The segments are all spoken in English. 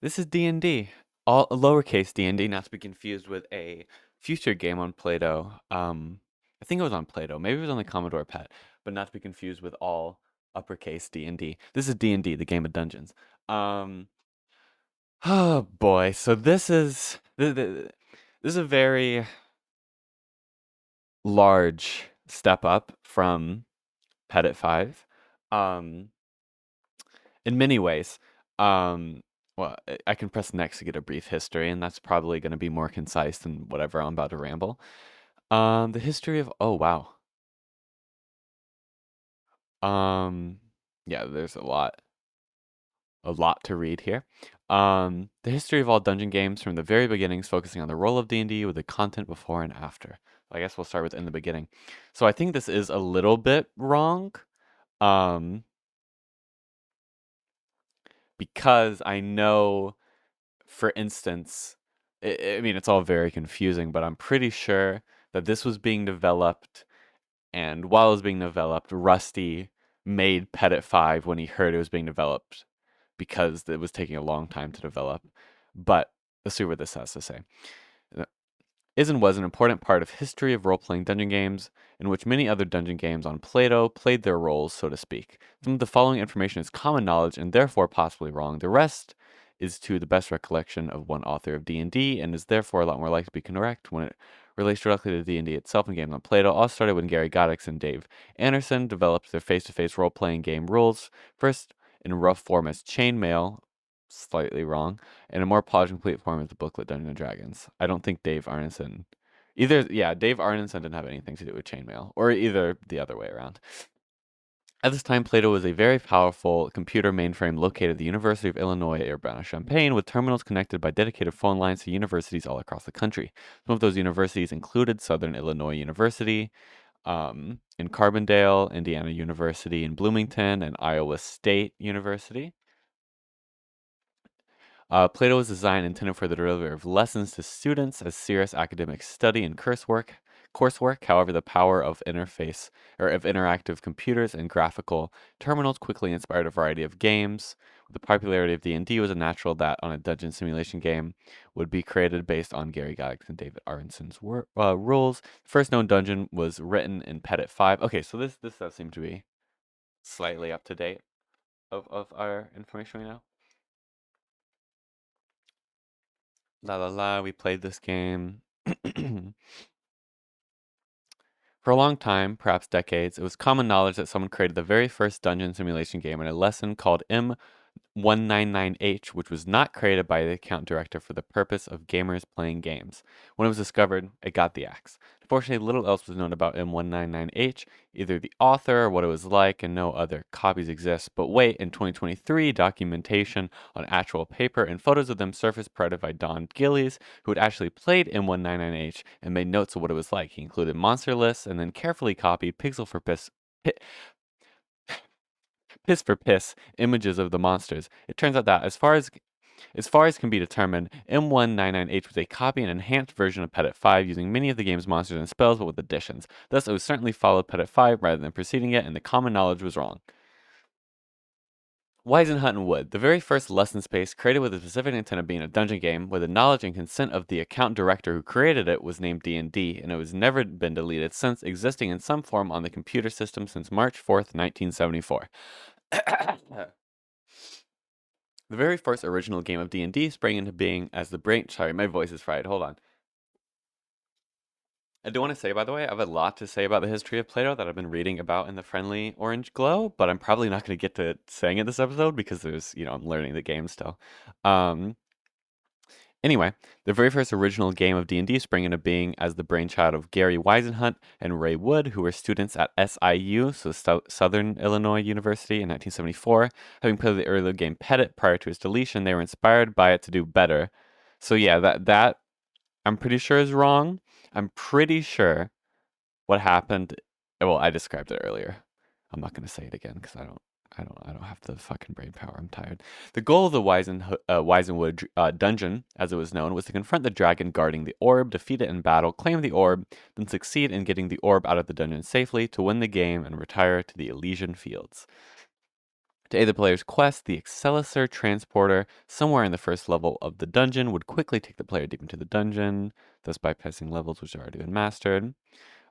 This is D&D, all lowercase D&D, not to be confused with a future game on Play-Doh. I think it was on Play-Doh. Maybe it was on the Commodore PET, but not to be confused with all uppercase D&D. This is D&D, the game of dungeons. Um, oh boy. So this is a very large step up from Petit 5. Um, in many ways. Um, well, I can press next to get a brief history, and that's probably going to be more concise than whatever I'm about to ramble. The history of oh wow. Um, yeah, there's a lot to read here. The history of all dungeon games from the very beginnings, focusing on the role of D&D with the content before and after. I guess we'll start with in the beginning. So I think this is a little bit wrong. Um, because I know, for instance, I mean, it's all very confusing, but I'm pretty sure that this was being developed, and while it was being developed, Rusty made Petit 5 when he heard it was being developed because it was taking a long time to develop. But let's see what this has to say. Is and was an important part of history of role-playing dungeon games, in which many other dungeon games on Plato played their roles, so to speak. Some of the following information is common knowledge and therefore possibly wrong. The rest is to the best recollection of one author of D&D and is therefore a lot more likely to be correct when it relates directly to D&D itself and games on Plato. All started when Gary Goddix and Dave Anderson developed their face-to-face role-playing game rules, first in rough form as chainmail, slightly wrong, in a more polished, complete form as the booklet Dungeons and Dragons. I don't think Dave Arneson, Dave Arneson didn't have anything to do with chainmail, or either the other way around. At this time, Plato was a very powerful computer mainframe located at the University of Illinois Urbana-Champaign, with terminals connected by dedicated phone lines to universities all across the country. Some of those universities included Southern Illinois University, in Carbondale, Indiana University in Bloomington, and Iowa State University. Plato was designed and intended for the delivery of lessons to students as serious academic study and coursework. However, the power of interactive computers and graphical terminals quickly inspired a variety of games. With the popularity of D&D, was a natural that on a dungeon simulation game would be created based on Gary Gygax and David Aronson's rules. The first known dungeon was written in Petit 5. Okay, so this does seem to be slightly up to date of our information right now. La la la, we played this game. For a long time, perhaps decades, it was common knowledge that someone created the very first dungeon simulation game in a lesson called M199H, which was not created by the account director for the purpose of gamers playing games. When it was discovered, it got the axe. Unfortunately, little else was known about M199H, either the author or what it was like, and no other copies exist. But wait, in 2023, documentation on actual paper and photos of them surfaced provided by Don Gillies, who had actually played M199H and made notes of what it was like. He included monster lists and then carefully copied pixel for piss for piss images of the monsters. It turns out that as far as can be determined, M199H was a copy and enhanced version of Petit 5 using many of the game's monsters and spells but with additions. Thus, it was certainly followed Petit 5 rather than preceding it, and the common knowledge was wrong. Weisenhunt and Wood, the very first lesson space created with the specific intent of being a dungeon game, with the knowledge and consent of the account director who created it, was named D&D, and it has never been deleted since, existing in some form on the computer system since March 4th, 1974. The very first original game of D&D sprang into being as the brain. Sorry, my voice is fried. Hold on. I do want to say, by the way, I have a lot to say about the history of Plato that I've been reading about in the Friendly Orange Glow, but I'm probably not going to get to saying it this episode because I'm learning the game still. Um, Anyway, the very first original game of D&D sprang into being as the brainchild of Gary Weisenhunt and Ray Wood, who were students at SIU, so Southern Illinois University, in 1974. Having played the earlier game Petit prior to its deletion, they were inspired by it to do better. So yeah, that I'm pretty sure is wrong. I'm pretty sure what happened. Well, I described it earlier. I'm not gonna say it again because I don't have the fucking brain power. I'm tired. The goal of the Weisenwood dungeon, as it was known, was to confront the dragon guarding the orb, defeat it in battle, claim the orb, then succeed in getting the orb out of the dungeon safely to win the game and retire to the Elysian Fields. To aid the player's quest, the Excelsior Transporter, somewhere in the first level of the dungeon, would quickly take the player deep into the dungeon, thus bypassing levels which have already been mastered.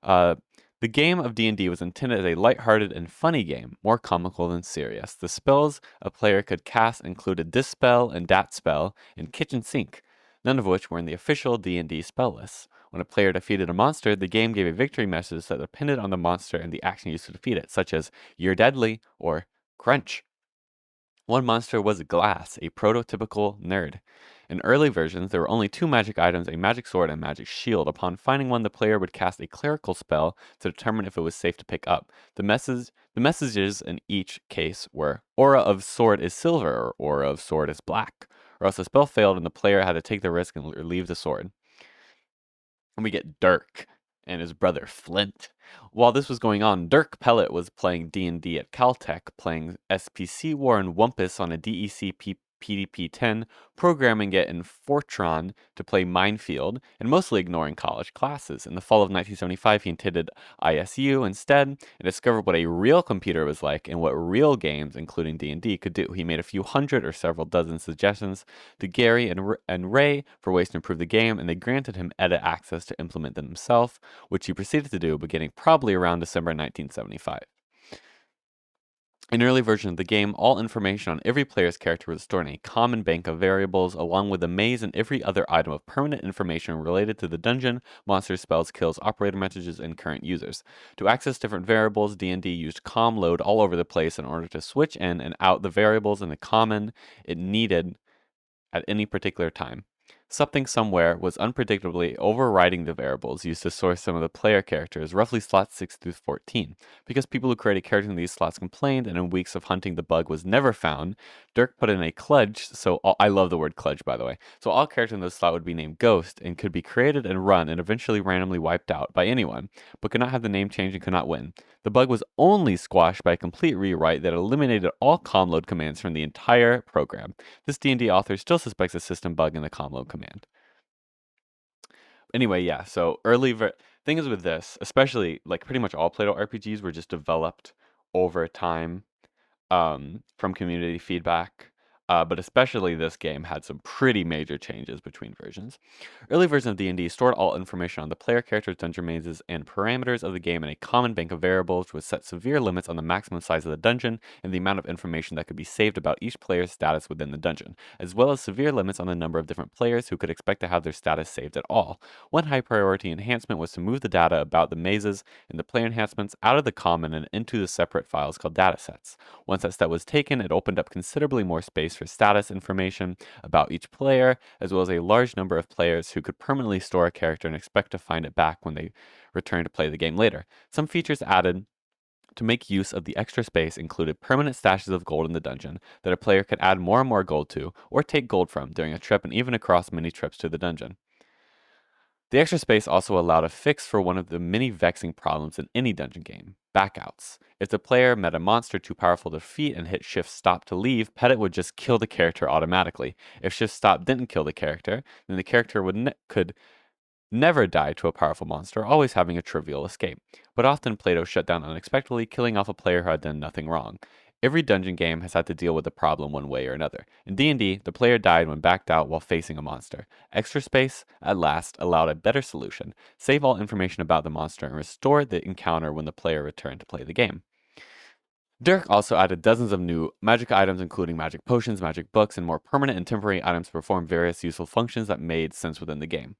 Uh, the game of D&D was intended as a lighthearted and funny game, more comical than serious. The spells a player could cast included Dispel and Dat Spell and Kitchen Sink, none of which were in the official D&D spell list. When a player defeated a monster, the game gave a victory message that depended on the monster and the action used to defeat it, such as "You're deadly" or "Crunch." One monster was Glass, a prototypical nerd. In early versions, there were only two magic items, a magic sword and a magic shield. Upon finding one, the player would cast a clerical spell to determine if it was safe to pick up. The messages in each case were Aura of Sword is silver or Aura of Sword is black, or else the spell failed and the player had to take the risk and leave the sword. And we get Dirk and his brother Flint. While this was going on, Dirk Pellet was playing D&D at Caltech, playing SPC War and Wumpus on a DEC PDP-10, programming it in Fortran to play Minefield, and mostly ignoring college classes. In the fall of 1975, he attended ISU instead and discovered what a real computer was like and what real games, including D&D, could do. He made a few hundred or several dozen suggestions to Gary and Ray for ways to improve the game, and they granted him edit access to implement them himself, which he proceeded to do beginning probably around December 1975. In early version of the game, all information on every player's character was stored in a common bank of variables, along with the maze and every other item of permanent information related to the dungeon, monsters, spells, kills, operator messages, and current users. To access different variables, D&D used ComLoad all over the place in order to switch in and out the variables in the common it needed at any particular time. Something somewhere was unpredictably overriding the variables used to source some of the player characters, roughly slots 6 through 14. Because people who created characters in these slots complained, and in weeks of hunting the bug was never found, Dirk put in a kludge, I love the word kludge, by the way, so all characters in this slot would be named Ghost, and could be created and run, and eventually randomly wiped out by anyone, but could not have the name changed and could not win. The bug was only squashed by a complete rewrite that eliminated all comload commands from the entire program. This D&D author still suspects a system bug in the comload command. Anyway, yeah, so thing is with this, especially like pretty much all Play-Doh RPGs were just developed over time from community feedback. But especially this game had some pretty major changes between versions. Early versions of D&D stored all information on the player characters, dungeon mazes, and parameters of the game in a common bank of variables, which set severe limits on the maximum size of the dungeon and the amount of information that could be saved about each player's status within the dungeon, as well as severe limits on the number of different players who could expect to have their status saved at all. One high priority enhancement was to move the data about the mazes and the player enhancements out of the common and into the separate files called datasets. Once that step was taken, it opened up considerably more space for status information about each player, as well as a large number of players who could permanently store a character and expect to find it back when they return to play the game later. Some features added to make use of the extra space included permanent stashes of gold in the dungeon that a player could add more and more gold to, or take gold from during a trip and even across many trips to the dungeon. The extra space also allowed a fix for one of the many vexing problems in any dungeon game, backouts. If the player met a monster too powerful to defeat and hit Shift Stop to leave, Pettit would just kill the character automatically. If Shift Stop didn't kill the character, then the character could never die to a powerful monster, always having a trivial escape. But often Play-Doh shut down unexpectedly, killing off a player who had done nothing wrong. Every dungeon game has had to deal with the problem one way or another. In D&D, the player died when backed out while facing a monster. Extra space, at last, allowed a better solution: save all information about the monster and restore the encounter when the player returned to play the game. Dirk also added dozens of new magic items, including magic potions, magic books, and more permanent and temporary items to perform various useful functions that made sense within the game.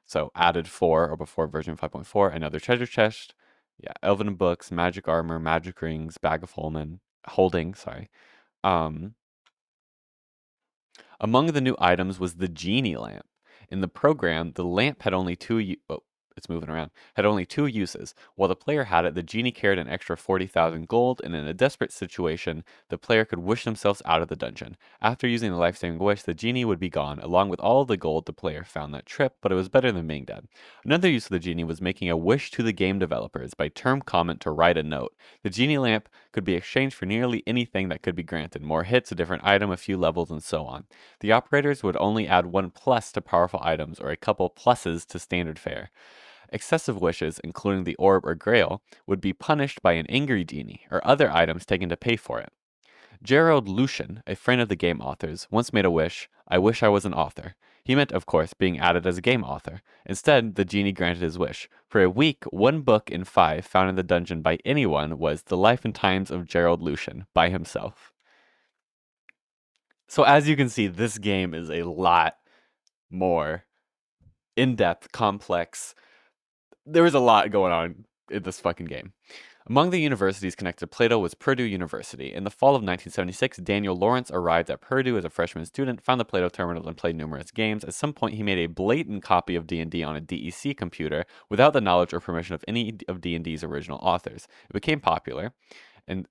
So added 4 or before version 5.4, another treasure chest, elven books, magic armor, magic rings, bag of holding. Among the new items was the genie lamp. In the program, the lamp had only had only two uses. While the player had it, the genie carried an extra 40,000 gold, and in a desperate situation, the player could wish themselves out of the dungeon. After using the life-saving wish, the genie would be gone, along with all of the gold the player found that trip, but it was better than being dead. Another use of the genie was making a wish to the game developers by term comment to write a note. The genie lamp could be exchanged for nearly anything that could be granted: more hits, a different item, a few levels, and so on. The operators would only add 1 plus to powerful items or a couple pluses to standard fare. Excessive wishes, including the orb or grail, would be punished by an angry genie or other items taken to pay for it. Gerald Lucian, a friend of the game authors, once made a wish. I wish I was an author. He meant, of course, being added as a game author. Instead, the genie granted his wish. For a week, one book in 5 found in the dungeon by anyone was The Life and Times of Gerald Lucian by himself. So as you can see, this game is a lot more in-depth, complex. There was a lot going on in this fucking game. Among the universities connected to Plato was Purdue University. In the fall of 1976, Daniel Lawrence arrived at Purdue as a freshman student, found the Plato terminal, and played numerous games. At some point, he made a blatant copy of D&D on a DEC computer without the knowledge or permission of any of D&D's original authors. It became popular, and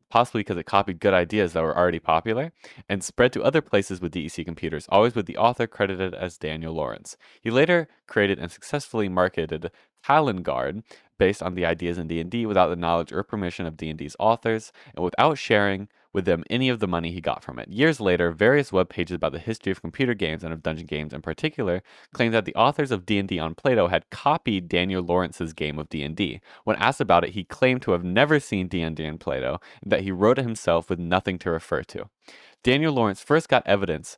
possibly because it copied good ideas that were already popular, and spread to other places with DEC computers, always with the author credited as Daniel Lawrence. He later created and successfully marketed Talon Guard, based on the ideas in D&D without the knowledge or permission of D&D's authors, and without sharing with them any of the money he got from it. Years later, various web pages about the history of computer games and of dungeon games in particular claimed that the authors of D&D on Plato had copied Daniel Lawrence's game of D&D. When asked about it, he claimed to have never seen D&D on Plato, and that he wrote it himself with nothing to refer to. Daniel Lawrence first got access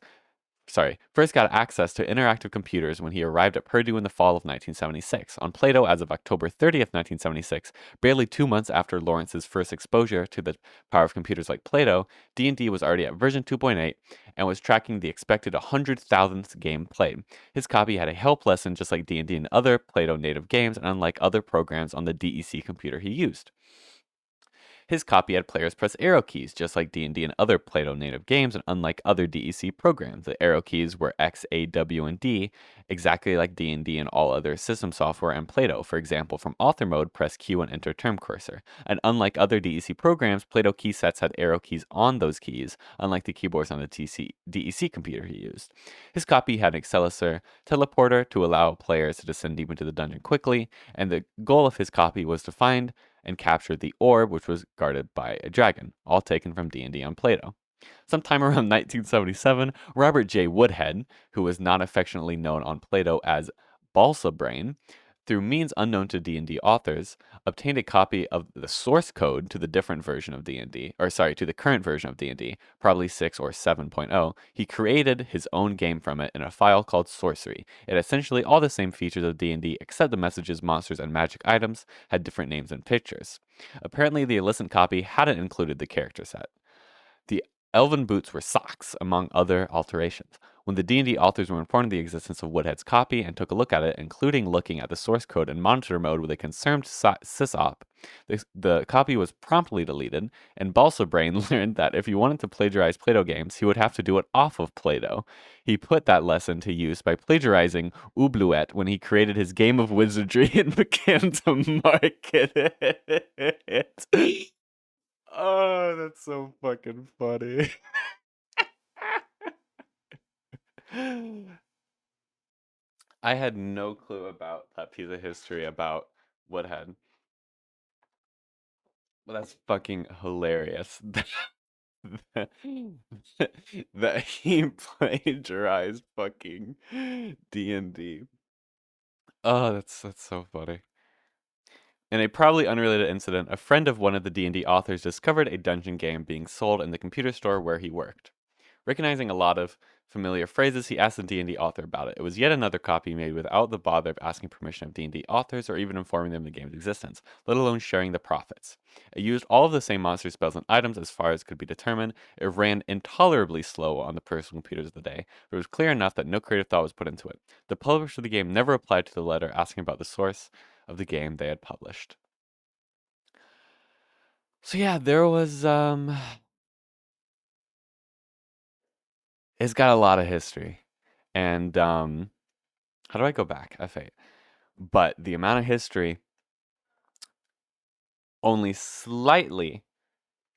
to interactive computers when he arrived at Purdue in the fall of 1976. On Plato, as of October 30th, 1976, barely 2 months after Lawrence's first exposure to the power of computers like Plato, D&D was already at version 2.8 and was tracking the expected 100,000th game played. His copy had a help lesson just like D&D and other Plato native games, and unlike other programs on the DEC computer he used. His copy had players press arrow keys, just like D&D and other Plato native games, and unlike other DEC programs. The arrow keys were X, A, W, and D, exactly like D&D and all other system software and Plato. For example, from author mode, press Q and enter term cursor. And unlike other DEC programs, Plato key sets had arrow keys on those keys, unlike the keyboards on the DEC computer he used. His copy had an Excelsior teleporter to allow players to descend deep into the dungeon quickly, and the goal of his copy was to find and captured the orb, which was guarded by a dragon, all taken from D&D on Plato. Sometime around 1977, Robert J. Woodhead, who was not affectionately known on Plato as Balsa Brain, through means unknown to D&D authors, obtained a copy of the source code to the different version of D&D, to the current version of D&D, probably 6 or 7.0. He created his own game from it in a file called Sorcery. It had essentially all the same features of D&D, except the messages, monsters, and magic items had different names and pictures. Apparently, the illicit copy hadn't included the character set. The elven boots were socks, among other alterations. When the D&D authors were informed of the existence of Woodhead's copy and took a look at it, including looking at the source code in monitor mode with a concerned sysop, the copy was promptly deleted, and Balsa Brain learned that if he wanted to plagiarize Plato games, he would have to do it off of Plato. He put that lesson to use by plagiarizing Oublouette when he created his game of wizardry and began to market it. Oh, that's so fucking funny. I had no clue about that piece of history about Woodhead. Well, that's fucking hilarious. That he plagiarized fucking D&D. Oh, that's so funny. In a probably unrelated incident, a friend of one of the D&D authors discovered a dungeon game being sold in the computer store where he worked. Recognizing a lot of familiar phrases, he asked the D&D author about it. It was yet another copy made without the bother of asking permission of D&D authors or even informing them of the game's existence, let alone sharing the profits. It used all of the same monster spells and items as far as could be determined. It ran intolerably slow on the personal computers of the day, but it was clear enough that no creative thought was put into it. The publisher of the game never replied to the letter asking about the source of the game they had published. So yeah, there was it's got a lot of history. And how do I go back? F8. But the amount of history only slightly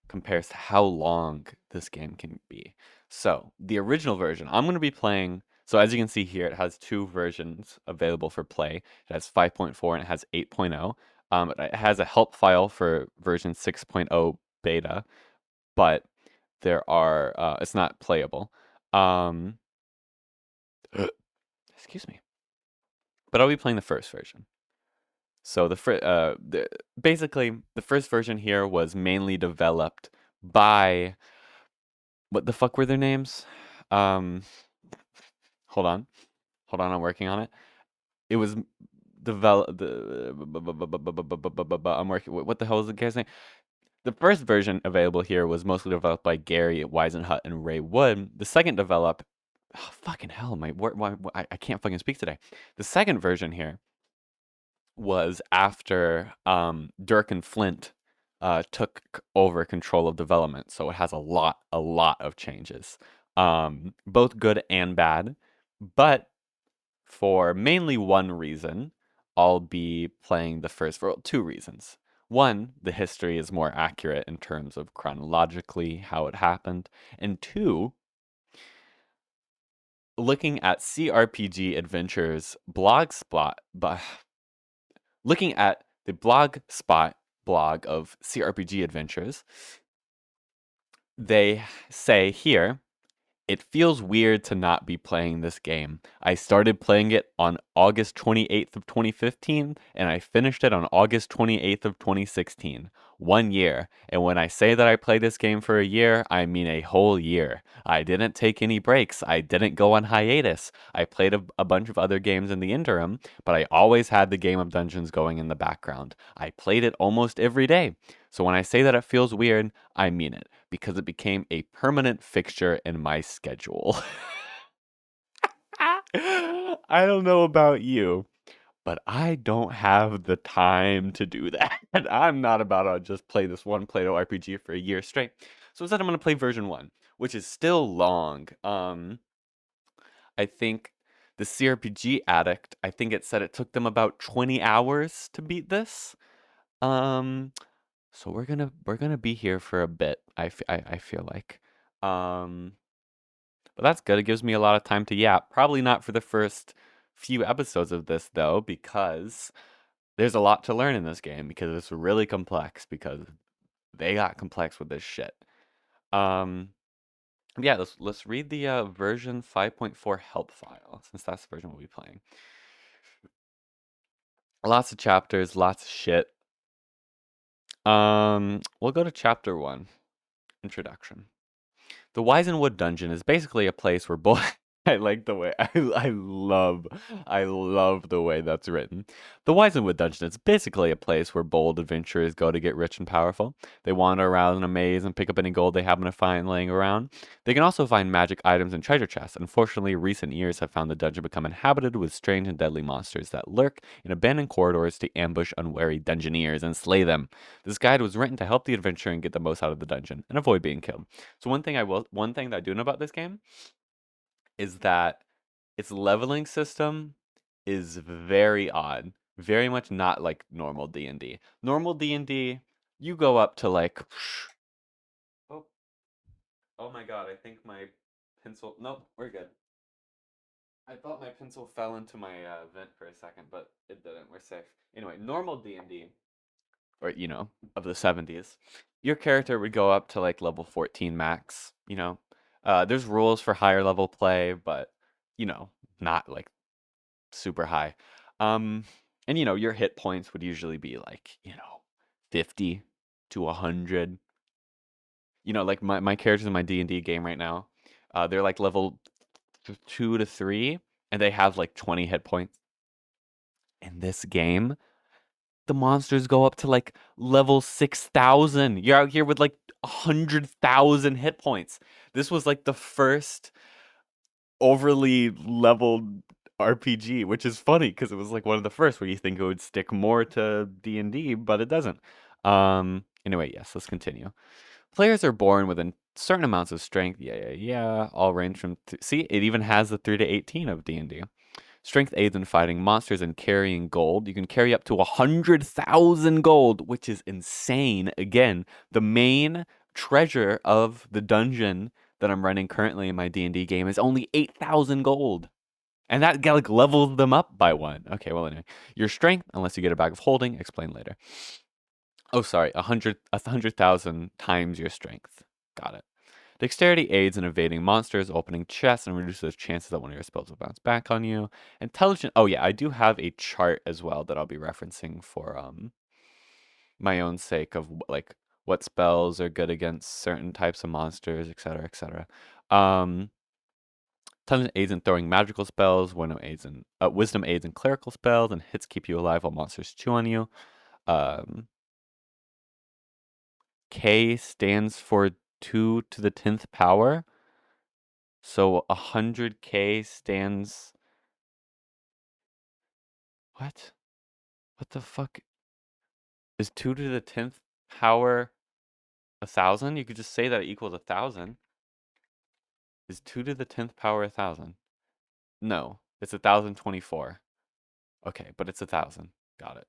compares to how long this game can be. So, the original version, I'm going to be playing. So, as you can see here, it has 2 versions available for play. It has 5.4 and it has 8.0. It has a help file for version 6.0 beta, but there are, it's not playable. Excuse me. But I'll be playing the first version. So basically the first version here was mainly developed by what the fuck were their names? Um, hold on, I'm working on it. It was develop the. I'm working. What the hell is the guy's name? The first version available here was mostly developed by Gary Weisenhut and Ray Wood. The second developed, oh, fucking hell, I can't fucking speak today. The second version here was after Dirk and Flint took over control of development, so it has a lot of changes, both good and bad. But for mainly one reason, I'll be playing the first, for two reasons. One, the history is more accurate in terms of chronologically how it happened. And two, looking at CRPG Adventures blogspot, looking at the blogspot blog of CRPG Adventures, they say here, it feels weird to not be playing this game. I started playing it on August 28th of 2015, and I finished it on August 28th of 2016. 1 year. And when I say that I played this game for a year, I mean a whole year. I didn't take any breaks. I didn't go on hiatus. I played a bunch of other games in the interim, but I always had the game of Dungeons going in the background. I played it almost every day. So when I say that it feels weird, I mean it, because it became a permanent fixture in my schedule. I don't know about you, but I don't have the time to do that. I'm not about to just play this one Play-Doh RPG for a year straight. So instead, I'm going to play version 1, which is still long. I think the CRPG Addict, I think it said it took them about 20 hours to beat this. So we're gonna be here for a bit. I feel like, but that's good. It gives me a lot of time to yap. Probably not for the first few episodes of this though, because there's a lot to learn in this game because it's really complex. Because they got complex with this shit. Yeah. Let's read the version 5.4 help file since that's the version we'll be playing. Lots of chapters, lots of shit. We'll go to chapter 1. Introduction. The Wizenwood Dungeon is basically a place where I like the way I love the way that's written. The Wizenwood Dungeon is basically a place where bold adventurers go to get rich and powerful. They wander around in a maze and pick up any gold they happen to find laying around. They can also find magic items and treasure chests. Unfortunately, recent years have found the dungeon become inhabited with strange and deadly monsters that lurk in abandoned corridors to ambush unwary dungeoneers and slay them. This guide was written to help the adventurer and get the most out of the dungeon and avoid being killed. So one thing that I do know about this game is that its leveling system is very odd. Very much not like normal D&D. Normal D&D, you go up to like oh, oh my god, I think my pencil. Nope, we're good. I thought my pencil fell into my vent for a second, but it didn't. We're safe. Anyway, normal D&D, or of the 70s, your character would go up to like level 14 max. There's rules for higher level play, but not like super high. And your hit points would usually be like 50 to 100. Like my characters in my D&D game right now, they're like level 2 to 3, and they have like 20 hit points. In this game, the monsters go up to like level 6,000. You're out here with like 100,000 hit points. This was like the first overly leveled RPG, which is funny because it was like one of the first where you think it would stick more to D&D, but it doesn't. Anyway, yes, let's continue. Players are born with certain amounts of strength. Yeah. All range from see, it even has the 3 to 18 of D&D. Strength aids in fighting monsters and carrying gold. You can carry up to 100,000 gold, which is insane. Again, the main treasure of the dungeon that I'm running currently in my D&D game is only 8,000 gold. And that like levels them up by 1. Okay, well anyway. Your strength, unless you get a bag of holding, explain later. Oh, sorry, 100,000 times your strength. Got it. Dexterity aids in evading monsters, opening chests, and reduces chances that one of your spells will bounce back on you. Intelligent. Oh yeah, I do have a chart as well that I'll be referencing for my own sake of like what spells are good against certain types of monsters, etc., etc. Um, Intelligence aids in throwing magical spells. Wisdom aids in clerical spells, and hits keep you alive while monsters chew on you. Um, K stands for 2 to the 10th power. So 100K stands. What? What the fuck? Is 2 to the 10th power 1,000? You could just say that it equals 1,000. Is 2 to the 10th power 1,000? No, it's 1,024. Okay, but it's 1,000. Got it.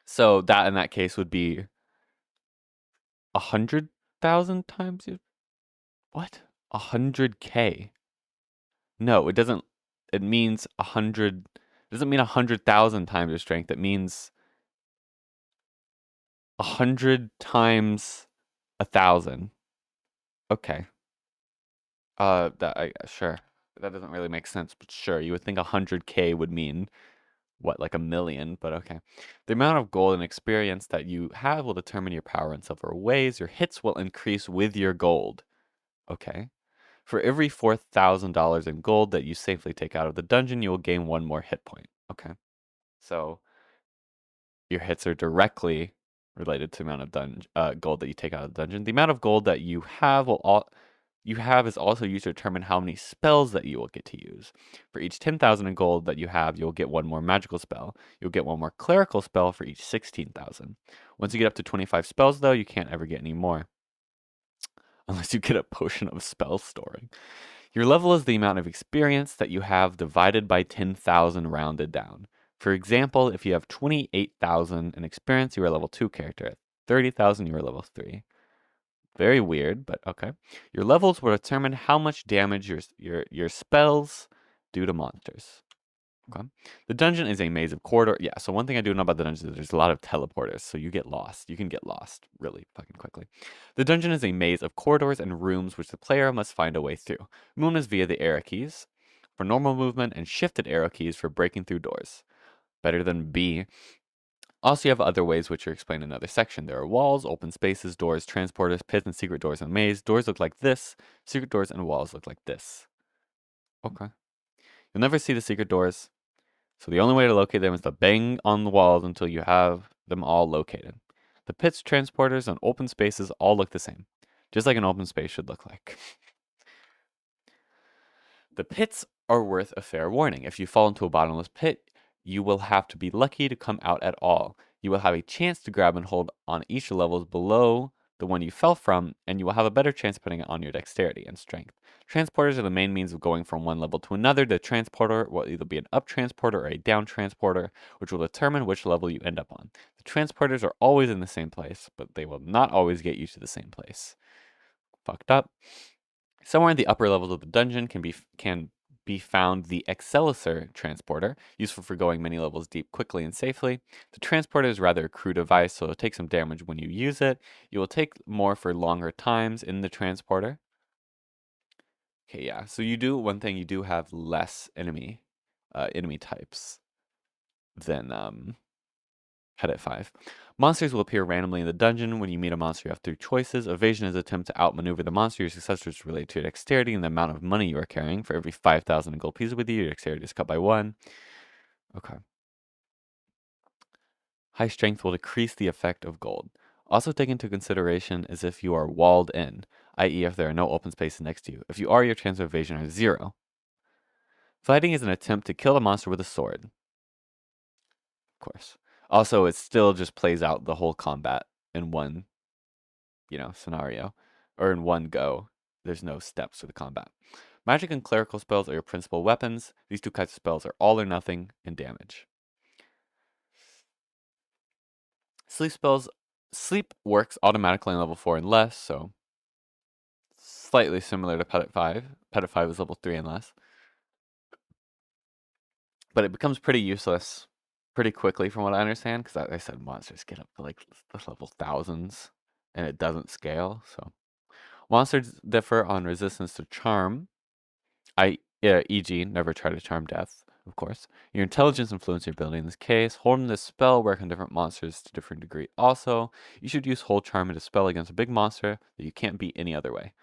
So that in that case would be 100,000 times. What? 100K? No, it doesn't. It means 100. It doesn't mean 100,000 times your strength. It means 100 times 1,000. Okay. Sure. That doesn't really make sense, but sure. You would think 100K would mean what, like 1,000,000, but okay. The amount of gold and experience that you have will determine your power in several ways. Your hits will increase with your gold. Okay. For every $4,000 in gold that you safely take out of the dungeon, you will gain 1 more hit point. Okay. So your hits are directly related to the amount of gold that you take out of the dungeon. The amount of gold that you have is also used to determine how many spells that you will get to use. For each 10,000 in gold that you have, you'll get 1 more magical spell. You'll get 1 more clerical spell for each 16,000. Once you get up to 25 spells, though, you can't ever get any more. Unless you get a potion of spell storing. Your level is the amount of experience that you have divided by 10,000 rounded down. For example, if you have 28,000 in experience, you are a level 2 character. At 30,000, you are level 3. Very weird, but okay. Your levels will determine how much damage your spells do to monsters. Okay. The dungeon is a maze of corridors. Yeah, so one thing I do know about the dungeon is there's a lot of teleporters, so you get lost. You can get lost really fucking quickly. The dungeon is a maze of corridors and rooms which the player must find a way through. Moon is via the arrow keys for normal movement and shifted arrow keys for breaking through doors. Better than B. Also, you have other ways which are explained in another section. There are walls, open spaces, doors, transporters, pits, and secret doors in a maze. Doors look like this. Secret doors and walls look like this. Okay. You'll never see the secret doors. So the only way to locate them is to bang on the walls until you have them all located. The pits, transporters, and open spaces all look the same, just like an open space should look like. The pits are worth a fair warning. If you fall into a bottomless pit, you will have to be lucky to come out at all. You will have a chance to grab and hold on each levels below the one you fell from, and you will have a better chance putting it on your dexterity and strength. Transporters are the main means of going from one level to another. The transporter will either be an up transporter or a down transporter, which will determine which level you end up on. The transporters are always in the same place, but they will not always get you to the same place. Fucked up. Somewhere in the upper levels of the dungeon can be found the Excelsior transporter, useful for going many levels deep quickly and safely. The transporter is rather a crude device, so it'll take some damage when you use it. You will take more for longer times in the transporter. Okay, yeah. So one thing, you do have less enemy types than Head 5. Monsters will appear randomly in the dungeon. When you meet a monster, you have 3 choices. Evasion is an attempt to outmaneuver the monster. Your success is related to your dexterity and the amount of money you are carrying. For every 5,000 gold pieces with you, your dexterity is cut by 1. Okay. High strength will decrease the effect of gold. Also take into consideration is if you are walled in, i.e. if there are no open spaces next to you. If you are, your chance of evasion are 0. Fighting is an attempt to kill a monster with a sword. Of course. Also, it still just plays out the whole combat in one, scenario, or in one go. There's no steps to the combat. Magic and clerical spells are your principal weapons. These 2 types of spells are all or nothing in damage. Sleep works automatically on level 4 and less, so slightly similar to Petit 5. Petit 5 is level 3 and less. But it becomes pretty useless pretty quickly from what I understand, because I said monsters get up to like the level thousands, and it doesn't scale, so. Monsters differ on resistance to charm, e.g. never try to charm death. of course. Your intelligence influences your ability in this case. Holding this spell work on different monsters to different degree. Also, you should use Hold Charm to spell against a big monster that you can't beat any other way.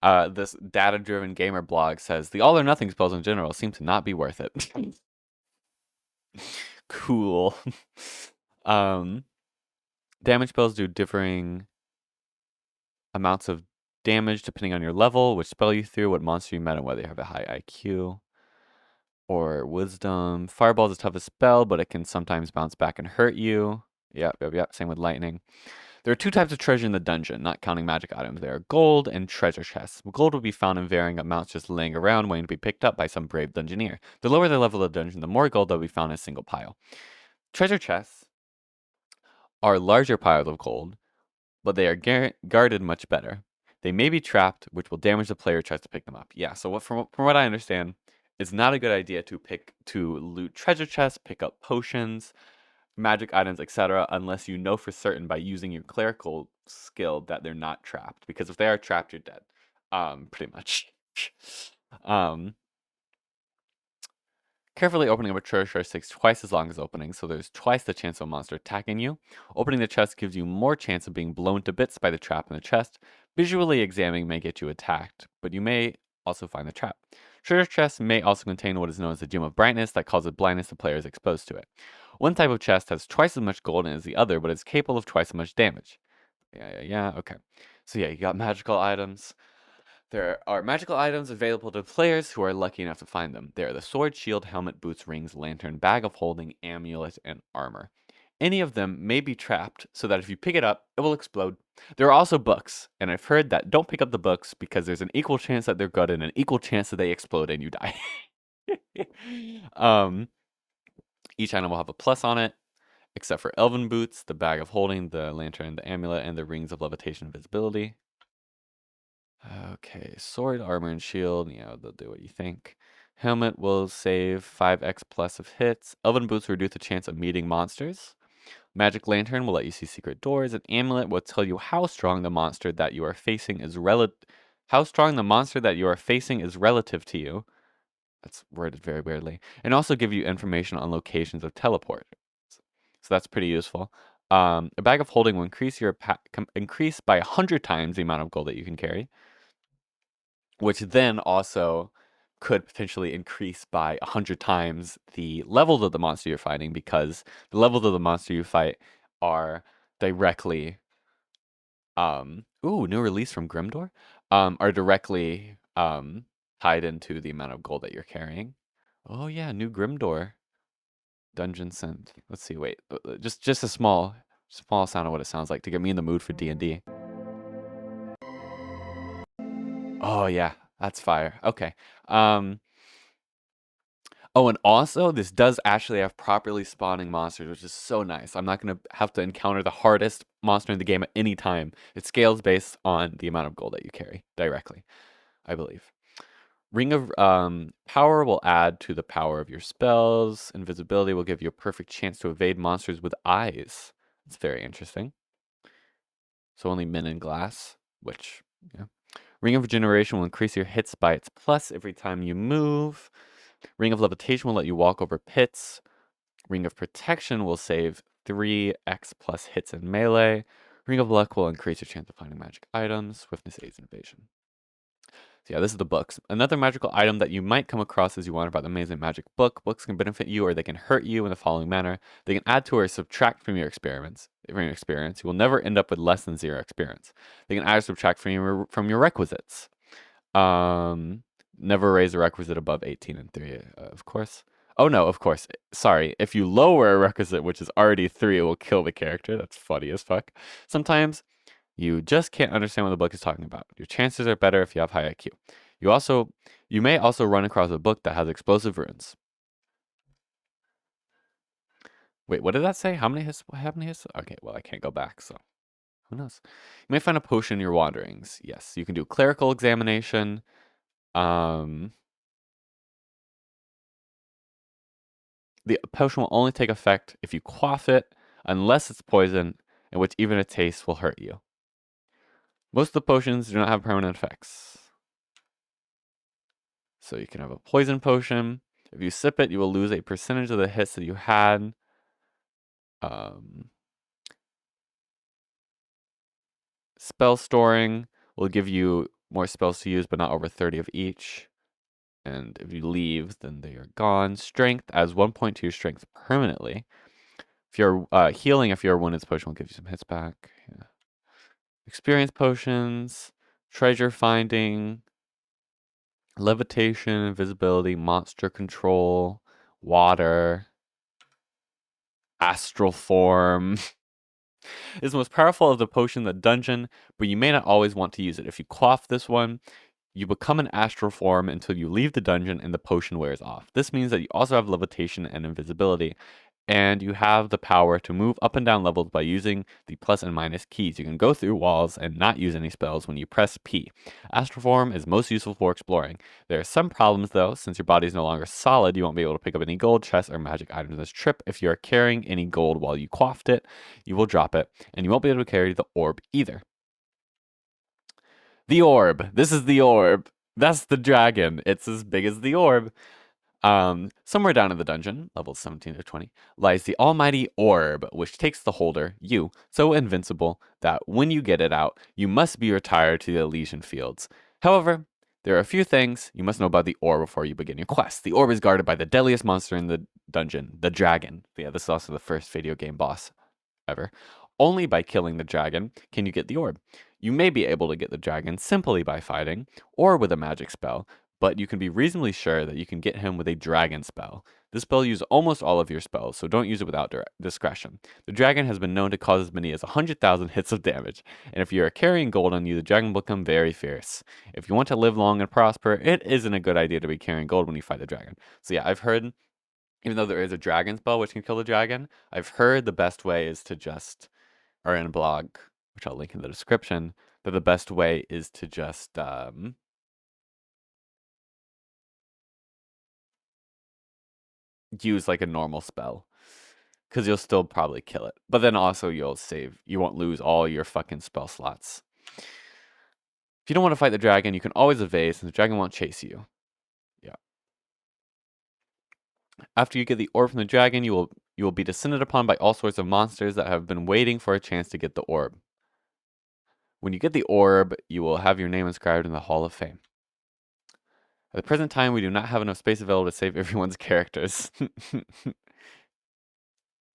This data-driven gamer blog says the all or nothing spells in general seem to not be worth it. Cool. Damage spells do differing amounts of damage depending on your level, which spell you through, what monster you met, and whether you have a high IQ or wisdom. Fireball is the toughest spell, but it can sometimes bounce back and hurt you. Yep. Same with lightning. There are two types of treasure in the dungeon, not counting magic items. There are gold and treasure chests. Gold will be found in varying amounts just laying around, waiting to be picked up by some brave dungeoneer. The lower the level of the dungeon, the more gold that will be found in a single pile. Treasure chests are larger piles of gold, but they are guarded much better. They may be trapped, which will damage the player who tries to pick them up. Yeah, so from what I understand, it's not a good idea to loot treasure chests, pick up potions, magic items, etc., unless you know for certain by using your clerical skill that they're not trapped. Because if they are trapped, you're dead. Pretty much. Carefully opening up a treasure chest takes twice as long as opening, so there's twice the chance of a monster attacking you. Opening the chest gives you more chance of being blown to bits by the trap in the chest. Visually examining may get you attacked, but you may also find the trap. Treasure chests may also contain what is known as a gem of brightness that causes blindness to players exposed to it. One type of chest has twice as much gold in it as the other, but is capable of twice as much damage. Yeah, okay. So yeah, you got magical items. There are magical items available to players who are lucky enough to find them. They are the sword, shield, helmet, boots, rings, lantern, bag of holding, amulet, and armor. Any of them may be trapped so that if you pick it up, it will explode. There are also books, and I've heard that don't pick up the books because there's an equal chance that they're good and an equal chance that they explode and you die. Each item will have a plus on it, except for elven boots, the bag of holding, the lantern, the amulet, and the rings of levitation and visibility. Okay, sword, armor, and shield. Yeah, they'll do what you think. Helmet will save 5x plus of hits. Elven boots reduce the chance of meeting monsters. Magic lantern will let you see secret doors. An amulet will tell you how strong the monster that you are facing is relative to you. That's worded very weirdly. And also give you information on locations of teleport. So that's pretty useful. A bag of holding will increase by 100 times the amount of gold that you can carry, which then also could potentially increase by 100 times the levels of the monster you're fighting, because the levels of the monster you fight are directly new release from Grimdor, are directly tied into the amount of gold that you're carrying. Oh yeah, new Grimdor dungeon sent. Let's see, wait, just a small sound of what it sounds like to get me in the mood for D&D. Oh yeah, that's fire. Okay. Oh, and also, this does actually have properly spawning monsters, which is so nice. I'm not going to have to encounter the hardest monster in the game at any time. It scales based on the amount of gold that you carry directly, I believe. Ring of Power will add to the power of your spells. Invisibility will give you a perfect chance to evade monsters with eyes. It's very interesting. So only men in glass, which, yeah. Ring of Regeneration will increase your hits by its plus every time you move. Ring of Levitation will let you walk over pits. Ring of Protection will save 3x plus hits in melee. Ring of Luck will increase your chance of finding magic items. Swiftness aids in evasion. So yeah, this is the books. Another magical item that you might come across as you wander about the Amazing Magic book. Books can benefit you or they can hurt you in the following manner. They can add to or subtract from your experience. You will never end up with less than 0 experience. They can add or subtract from your requisites. Never raise a requisite above 18 and 3, of course. Oh no, of course. Sorry, if you lower a requisite, which is already 3, it will kill the character. That's funny as fuck. Sometimes you just can't understand what the book is talking about. Your chances are better if you have high IQ. You may also run across a book that has explosive runes. Wait, what did that say? How many hits? Okay, well, I can't go back, so who knows? You may find a potion in your wanderings. Yes, you can do clerical examination. The potion will only take effect if you quaff it, unless it's poison, in which even a taste will hurt you. Most of the potions do not have permanent effects. So you can have a poison potion. If you sip it, you will lose a percentage of the hits that you had. Spell storing will give you more spells to use, but not over 30 of each. And if you leave, then they are gone. Strength adds 1 point to your strength permanently. If you're healing, if you're wounded, this potion will give you some hits back. Yeah. Experience potions, treasure finding, levitation, invisibility, monster control, water, astral form. Is the most powerful of the potion in the dungeon, but you may not always want to use it. If you quaff this one, you become an astral form until you leave the dungeon and the potion wears off. This means that you also have levitation and invisibility, and you have the power to move up and down levels by using the plus and minus keys. You can go through walls and not use any spells when you press P. Astral form is most useful for exploring. There are some problems though, since your body is no longer solid, you won't be able to pick up any gold, chests, or magic items in this trip. If you are carrying any gold while you quaffed it, you will drop it, and you won't be able to carry the orb either. The orb. This is the orb. That's the dragon. It's as big as the orb. Somewhere down in the dungeon, levels 17 to 20, lies the almighty orb, which takes the holder, you, so invincible that when you get it out, you must be retired to the Elysian Fields. However, there are a few things you must know about the orb before you begin your quest. The orb is guarded by the deadliest monster in the dungeon, the dragon. Yeah, this is also the first video game boss ever. Only by killing the dragon can you get the orb. You may be able to get the dragon simply by fighting, or with a magic spell, but you can be reasonably sure that you can get him with a dragon spell. This spell uses almost all of your spells, so don't use it without discretion. The dragon has been known to cause as many as 100,000 hits of damage, and if you are carrying gold on you, the dragon will become very fierce. If you want to live long and prosper, it isn't a good idea to be carrying gold when you fight the dragon. So yeah, I've heard, even though there is a dragon spell which can kill the dragon, I've heard the best way is to just, or in a blog, which I'll link in the description, that the best way is to just use like a normal spell, because you'll still probably kill it, but then also you won't lose all your fucking spell slots. If you don't want to fight the dragon, you can always evade, since the dragon won't chase you. Yeah. After you get the orb from the dragon, you will be descended upon by all sorts of monsters that have been waiting for a chance to get the orb. When you get the orb, you will have your name inscribed in the Hall of Fame. At the present time, we do not have enough space available to save everyone's characters.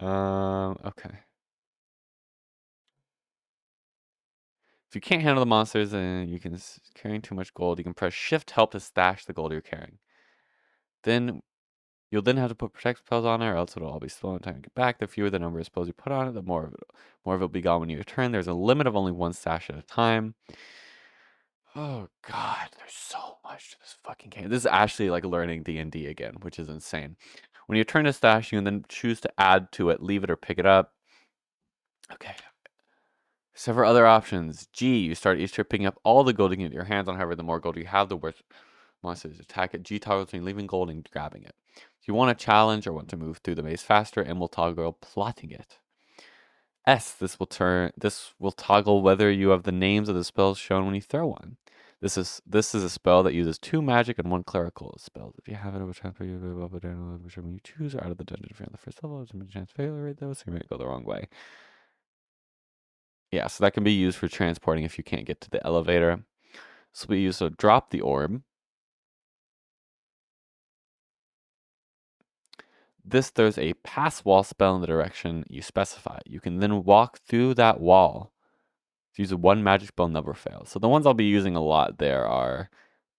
Okay. If you can't handle the monsters and you can carrying too much gold, you can press Shift Help to stash the gold you're carrying. Then you'll have to put protect spells on it, or else it'll all be stolen time to get back. The fewer the number of spells you put on it, the more of it will be gone when you return. There's a limit of only one stash at a time. Oh god, there's so much to this fucking game. This is actually like learning D&D again, which is insane. When you turn to stash, you can then choose to add to it, leave it, or pick it up. Okay. Several other options. G, you start each trip picking up all the gold you can get your hands on. However, the more gold you have, the worse monsters attack it. G toggles between leaving gold and grabbing it. If you want a challenge or want to move through the maze faster, M will toggle plotting it. S, this will toggle whether you have the names of the spells shown when you throw one. This is a spell that uses 2 magic and 1 clerical spells. If you have it, it will transfer you whichever one you choose or out of the dungeon. If you're on the first level, there's a chance failure rate though, so you might go the wrong way. Yeah, so that can be used for transporting if you can't get to the elevator. So we use to drop the orb. This throws a pass wall spell in the direction you specify. You can then walk through that wall. Use 1 magic spell, never fails. So the ones I'll be using a lot there are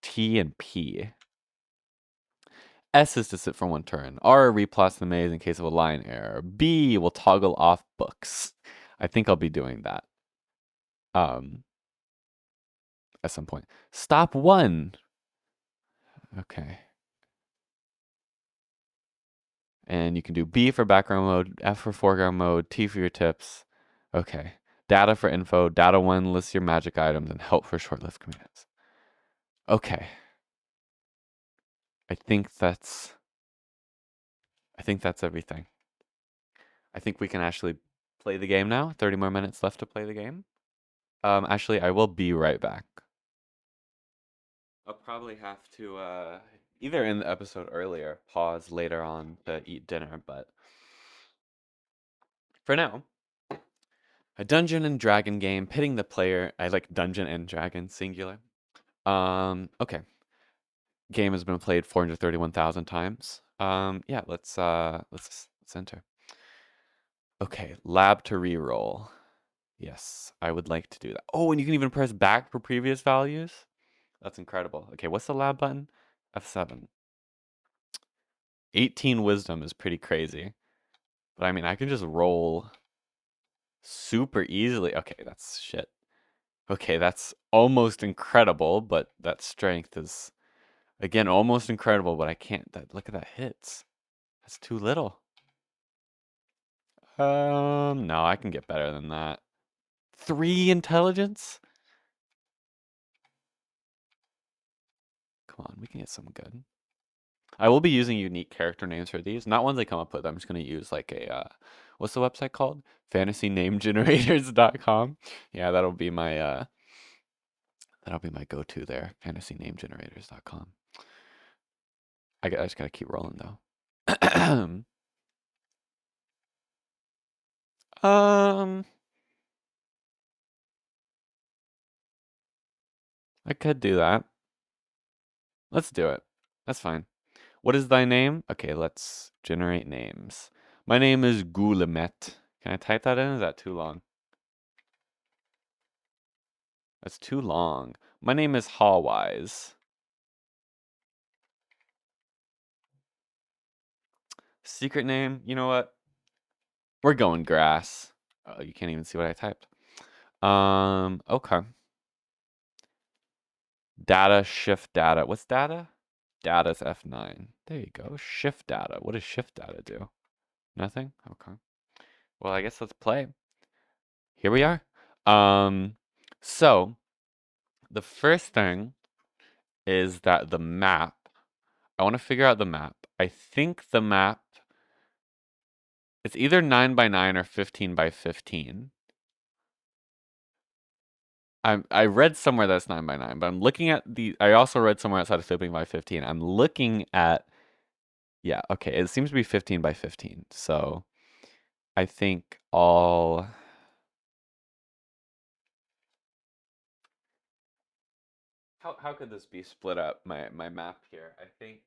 T and P. S is to sit for 1 turn. R replots the maze in case of a line error. B will toggle off books. I think I'll be doing that. At some point. Stop 1. Okay. And you can do B for background mode, F for foreground mode, T for your tips. Okay. Data for info, data 1 lists your magic items, and help for short-lived commands. Okay. I think that's everything. I think we can actually play the game now. 30 more minutes left to play the game. Actually, I will be right back. I'll probably have to either in the episode earlier, pause later on to eat dinner, but for now, a Dungeon and Dragon game pitting the player. I like Dungeon and Dragon singular. Okay. Game has been played 431,000 times. Yeah, let's enter. Okay, lab to reroll. Yes, I would like to do that. Oh, and you can even press back for previous values. That's incredible. Okay, what's the lab button? F7. 18 wisdom is pretty crazy. But I mean, I can just roll super easily. Okay, that's shit. Okay, that's almost incredible, but that strength is again almost incredible, but I can't look at that hits. That's too little. No, I can get better than that. 3 intelligence? Come on, we can get something good. I will be using unique character names for these. Not ones I come up with. I'm just going to use like a, what's the website called? FantasyNameGenerators.com. Yeah, that'll be my go-to there. FantasyNameGenerators.com. I just got to keep rolling though. um, I could do that. Let's do it. That's fine. What is thy name? Okay, let's generate names. My name is Gulemet. Can I type that in? Is that too long? That's too long. My name is Hallwise. Secret name? You know what? We're going grass. Oh, you can't even see what I typed. Okay. Data, shift data. What's data? Data's F9. There you go. Shift data. What does shift data do? Nothing? Okay. Well, I guess let's play. Here we are. So the first thing is that the map, I want to figure out the map. I think the map, it's either 9 by 9 or 15 by 15. I read somewhere that's 9 by 9, but I'm looking at I also read somewhere outside of 15 by 15. I'm looking at, yeah, okay, it seems to be 15 by 15. So I think how could this be split up, my map here? I think,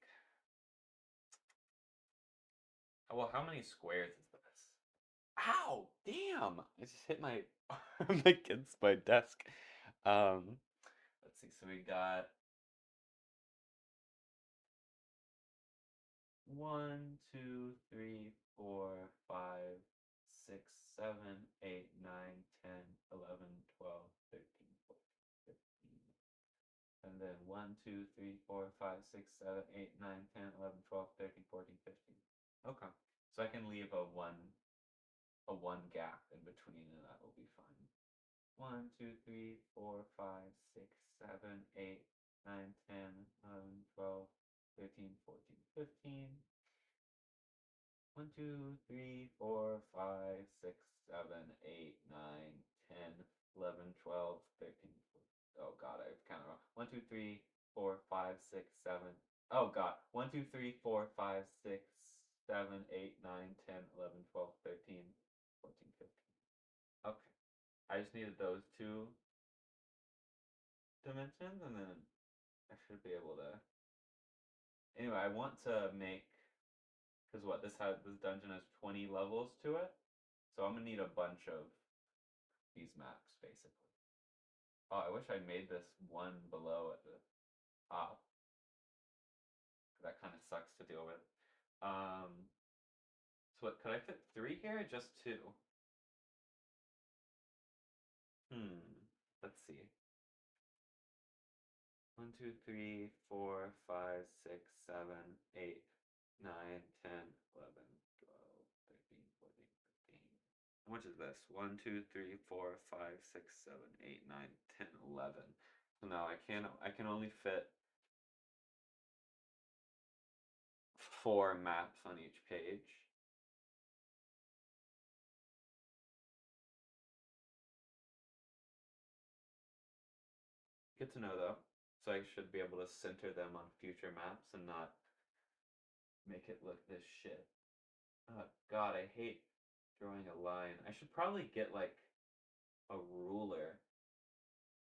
well, how many squares is this? Ow, damn! I just hit my against my desk. Um, let's see. So we got 1, 2, 3, 4, 5, 6, 7, 8, 9, 10, 11, 12, 13, 14, 15. And then 1, 2, 3, 4, 5, 6, 7, 8, 9, 10, 11, 12, 13, 14, 15. Okay. So I can leave a one gap in between and that will be fine. 1, 2, 3, 4, 5, 6, 7, 8, 9, 10, 11, 12, 13, 14, 15. 1, 2, 3, 4, 5, 6, 7, 8, 9, 10, 11, 12, 13, 14. Oh God, I've counted wrong. 1, 2, 3, 4, 5, 6, 7. Oh God. 1, 2, 3, 4, 5, 6, 7, 8, 9, 10, 11, 12, 13, 14, 15. Okay. I just needed those two dimensions and then I should be able to. Anyway, I want to make, because what, this dungeon has 20 levels to it. So I'm gonna need a bunch of these maps basically. Oh, I wish I made this one below at the top. That kind of sucks to deal with. So what, could I fit 3 here or just 2? Let's see. 1, 2, 3, 4, 5, 6, 7, 8, 9, 10, 11, 12, 13, 14, 15. How much is this? 1, 2, 3, 4, 5, 6, 7, 8, 9, 10, 11. So now I can only fit 4 maps on each page. Good to know though. So I should be able to center them on future maps and not make it look this shit. Oh God, I hate drawing a line. I should probably get like a ruler.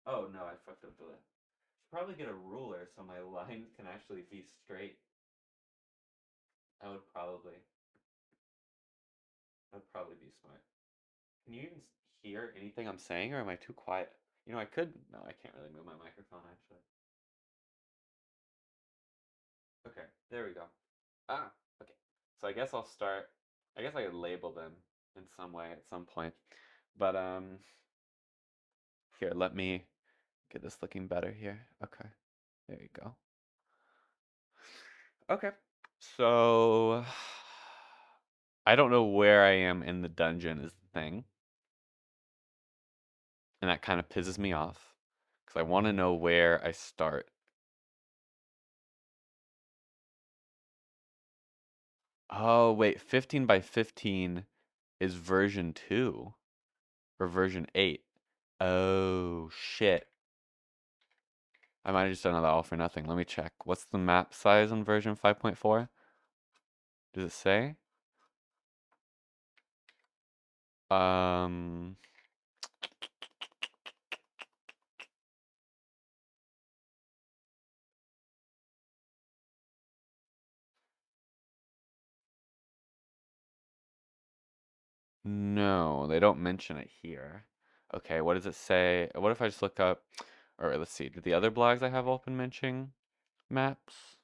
Oh no, I fucked up the lid. Should probably get a ruler so my lines can actually be straight. I would probably. That'd probably be smart. Can you even hear anything I'm saying, or am I too quiet? You know, I could. No, I can't really move my microphone actually. Okay, there we go. Ah, okay. So I guess I'll start. I guess I could label them in some way at some point. But here, let me get this looking better here. Okay, there you go. Okay, so I don't know where I am in the dungeon is the thing, and that kind of pisses me off because I want to know where I start. Oh, wait, 15 by 15 is version 2 or version 8. Oh, shit. I might have just done that all for nothing. Let me check. What's the map size on version 5.4? Does it say? Um, no, they don't mention it here. Okay, what does it say? What if I just look up, all right, let's see. Do the other blogs I have open mention maps?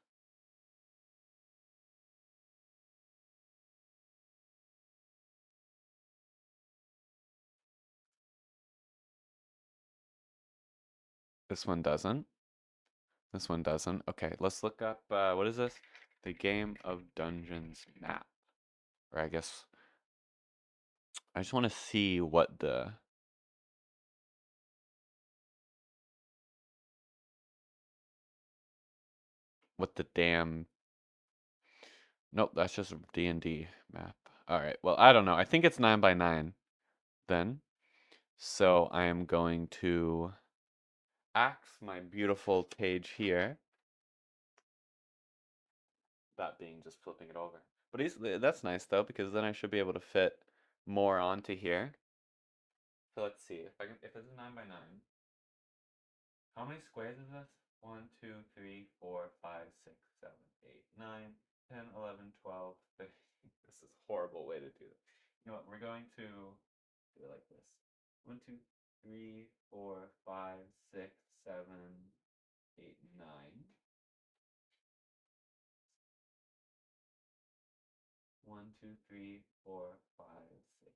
This one doesn't. This one doesn't. Okay, let's look up, what is this? The Game of Dungeons map. Or I guess, I just want to see what the damn, nope, that's just a D&D map. All right, well, I don't know. I think it's 9 by 9 then. So I am going to axe my beautiful page here. That being just flipping it over. But that's nice though, because then I should be able to fit more onto here. So let's see if I can. If this is 9 by 9, how many squares is this? 1, 2, 3, 4, 5, 6, 7, 8, 9, 10, 11, 12, 13. This is a horrible way to do it. You know what? We're going to do it like this. 1, 2, 3, 4, 5, 6, 7, 8, 9. 1, 2, 3, 4, 5, 6.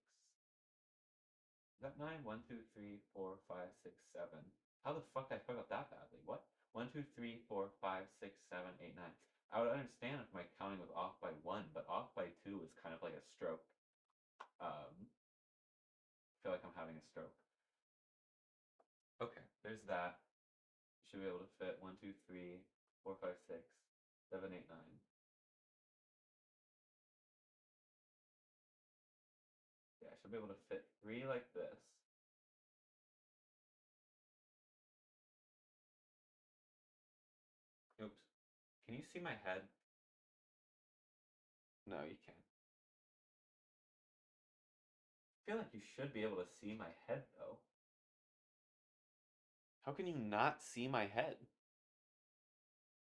Is that 9? 1, 2, 3, 4, 5, 6, 7. How the fuck did I fuck up that badly? What? 1, 2, 3, 4, 5, 6, 7, 8, 9. I would understand if my counting was off by 1, but off by 2 is kind of like a stroke. I feel like I'm having a stroke. Okay, there's that. Should be able to fit 1, 2, 3, 4, 5, 6, 7, 8, 9. Yeah, I should be able to fit 3 like this. Oops. Can you see my head? No, you can't. I feel like you should be able to see my head though. How can you not see my head?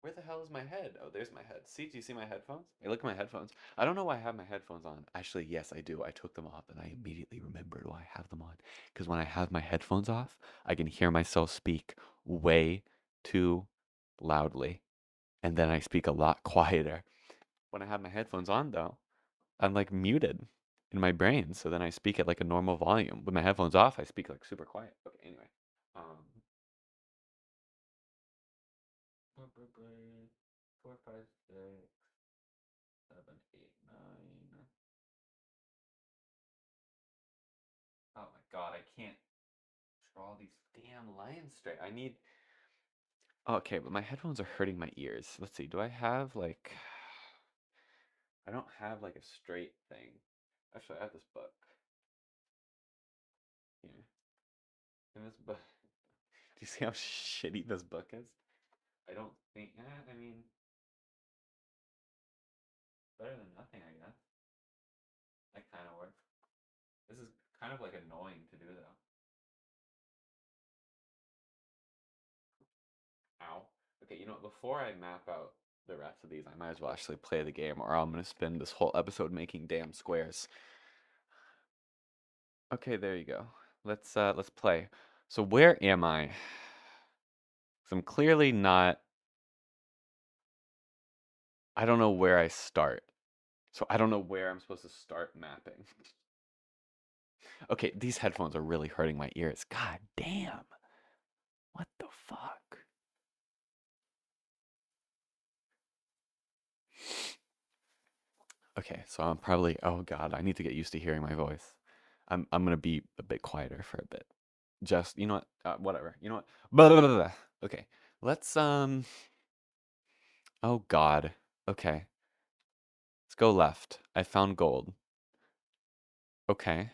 Where the hell is my head? Oh, there's my head. See, do you see my headphones? Hey, look at my headphones. I don't know why I have my headphones on. Actually, yes, I do. I took them off and I immediately remembered why I have them on. Because when I have my headphones off, I can hear myself speak way too loudly. And then I speak a lot quieter. When I have my headphones on, though, I'm like muted in my brain. So then I speak at like a normal volume. With my headphones off, I speak like super quiet. Okay, anyway. Um, 4, 5, 6, 7, 8, 9. Oh my God, I can't draw these damn lines straight. I need. Okay, but my headphones are hurting my ears. Let's see. Do I have like? I don't have like a straight thing. Actually, I have this book here. In this book, you see how shitty this book is? I don't think. I mean, better than nothing, I guess. That kind of works. This is kind of like annoying to do though. Ow. Okay, you know what? Before I map out the rest of these, I might as well actually play the game, or I'm gonna spend this whole episode making damn squares. Okay, there you go. Let's play. So where am I? 'Cause I'm clearly not. I don't know where I start. So I don't know where I'm supposed to start mapping. Okay, these headphones are really hurting my ears. God damn. What the fuck? Okay, so I'm probably, oh God, I need to get used to hearing my voice. I'm gonna be a bit quieter for a bit. Just, you know what? Whatever. You know what? Blah, blah, blah, blah. Okay. Let's oh God. Okay. Let's go left. I found gold. Okay.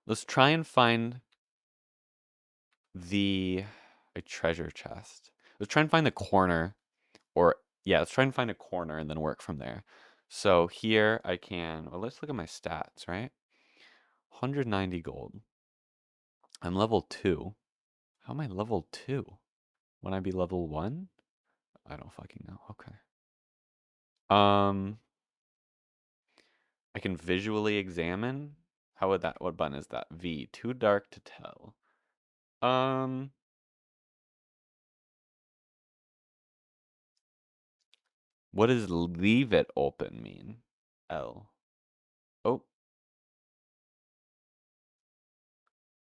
Let's try and find a treasure chest. Let's try and find the corner, or yeah, let's try and find a corner and then work from there. So here I can, well, let's look at my stats, right? 190 gold. I'm level 2. How am I level 2? Wouldn't I be level 1? I don't fucking know. Okay. Um, I can visually examine. How would that, what button is that? V. Too dark to tell. Um, what does leave it open mean? L. Oh,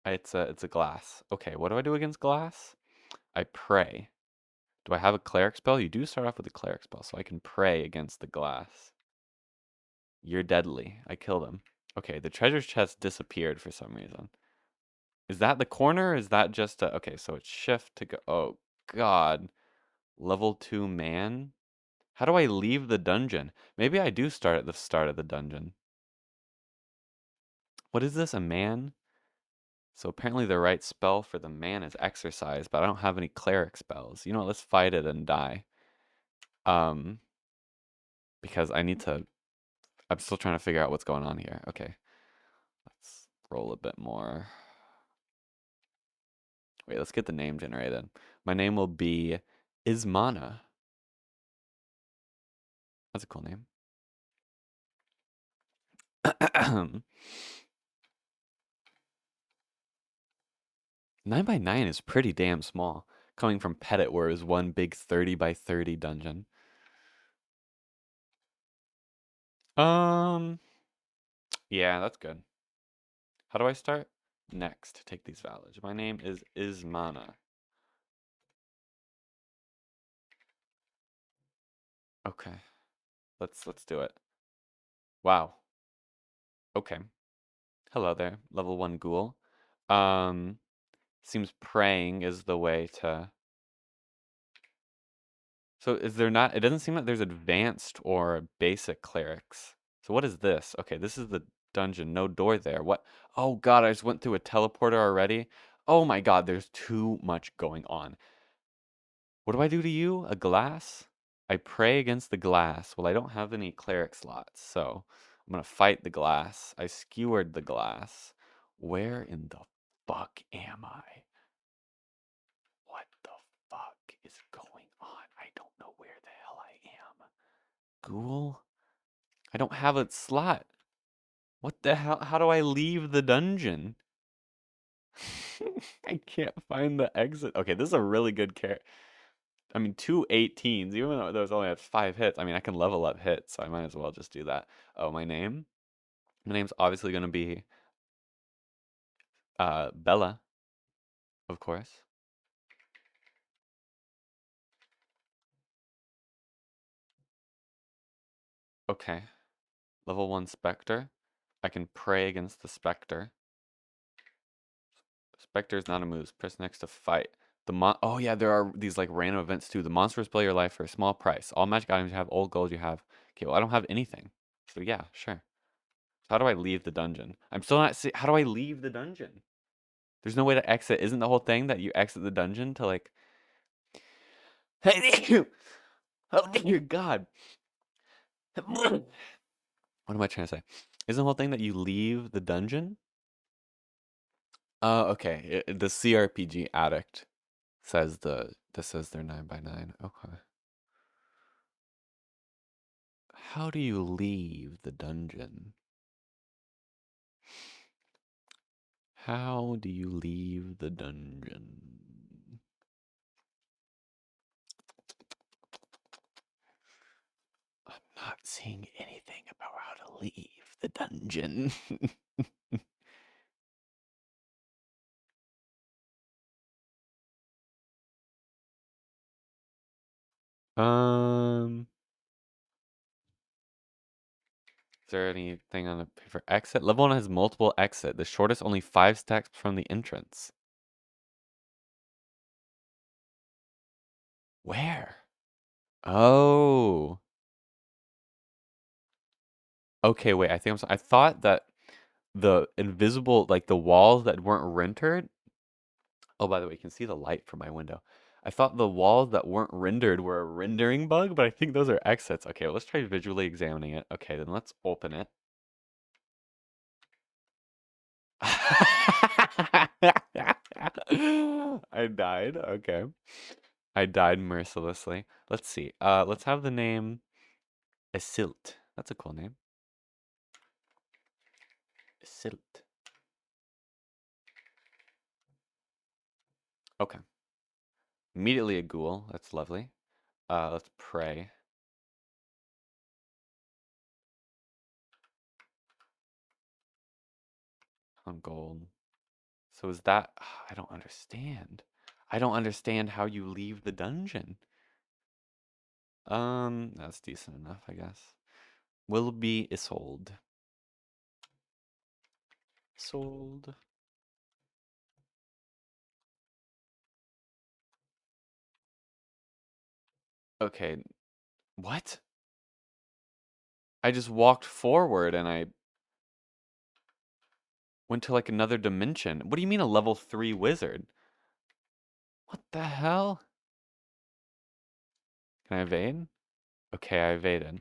it's a glass. Okay, what do I do against glass? I pray. Do I have a cleric spell? You do start off with a cleric spell, so I can pray against the glass. You're deadly. I killed him. Okay, the treasure chest disappeared for some reason. Is that the corner? Or is that just a... Okay, so it's shift to go... Oh, God. Level 2 man? How do I leave the dungeon? Maybe I do start at the start of the dungeon. What is this, a man? So apparently the right spell for the man is exercise, but I don't have any cleric spells. You know what, let's fight it and die. Because I need to... I'm still trying to figure out what's going on here. Okay. Let's roll a bit more. Wait, let's get the name generated. My name will be Ismana. That's a cool name. 9x9 is pretty damn small, coming from Petit, where it was one big 30x30 dungeon. Yeah, that's good. How do I start? Next, take these values. My name is Ismana. Okay, let's do it. Wow. Okay. Hello there, level 1 ghoul. Seems praying is the way to... So is there not... It doesn't seem like there's advanced or basic clerics. So what is this? Okay, this is the dungeon. No door there. What? Oh God, I just went through a teleporter already. Oh my God, there's too much going on. What do I do to you? A glass? I pray against the glass. Well, I don't have any cleric slots, so I'm gonna fight the glass. I skewered the glass. Where in the fuck am I? What the fuck is going on? I don't know where the hell I am. Ghoul? I don't have a slot. What the hell? How do I leave the dungeon? I can't find the exit. Okay, this is a really good character. I mean, 2 18s, even though those only had 5 hits. I mean, I can level up hits, so I might as well just do that. Oh, my name? My name's obviously going to be Bella, of course. Okay. Level 1 Spectre. I can pray against the Spectre. Spectre is not a move. Press next to fight. Oh yeah, there are these like random events too. The monsters play your life for a small price. All magic items you have, old gold you have. Okay, well I don't have anything. So yeah, sure. So how do I leave the dungeon? I'm still not see. How do I leave the dungeon? There's no way to exit. Isn't the whole thing that you exit the dungeon to like... Oh dear God. What am I trying to say? Isn't the whole thing that you leave the dungeon? Okay. The CRPG addict says this says they're 9x9. Okay. How do you leave the dungeon? How do you leave the dungeon? I'm not seeing anything about how to leave the dungeon. Is there anything on the for exit? Level 1 has multiple exit. The shortest only 5 steps from the entrance. Where? Oh. Okay, wait. I thought that the invisible, like the walls that weren't rendered. Oh, by the way, you can see the light from my window. I thought the walls that weren't rendered were a rendering bug, but I think those are exits. Okay, well, let's try visually examining it. Okay, then let's open it. I died. Okay. I died mercilessly. Let's see. Let's have the name Isilt. That's a cool name. Isilt. Okay. Immediately a ghoul. That's lovely. Let's pray. On gold. So is that... I don't understand. I don't understand how you leave the dungeon. That's decent enough, I guess. Will be Isolde. Sold. Okay. What? I just walked forward and I went to like another dimension. What do you mean a level 3 wizard? What the hell? Can I evade? Okay, I evaded.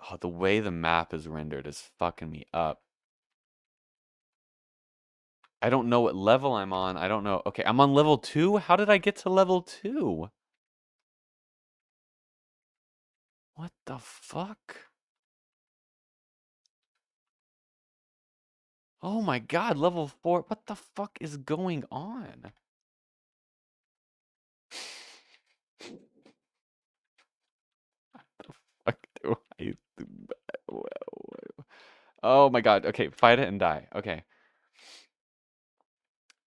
Oh, the way the map is rendered is fucking me up. I don't know what level I'm on. I don't know. Okay, I'm on level 2? How did I get to level 2? What the fuck? Oh my god, level 4. What the fuck is going on? What do I do? Oh my god. Okay, fight it and die. Okay.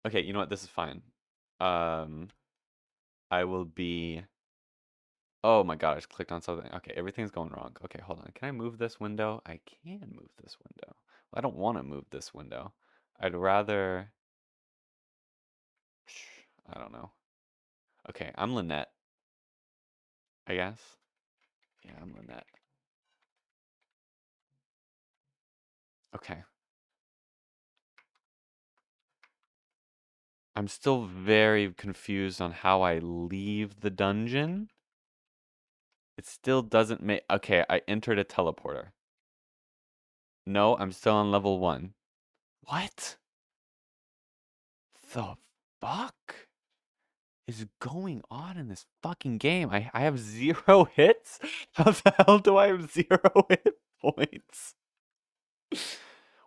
Okay, you know what? This is fine. I will be... Oh my god, I just clicked on something. Okay, everything's going wrong. Okay, hold on. Can I move this window? I can move this window. Well, I don't want to move this window. I'd rather... I don't know. Okay, I'm Lynette, I guess. Yeah, I'm Lynette. Okay. I'm still very confused on how I leave the dungeon. It still doesn't make... Okay, I entered a teleporter. No, I'm still on level 1. What the fuck is going on in this fucking game? I have 0 hits? How the hell do I have 0 hit points?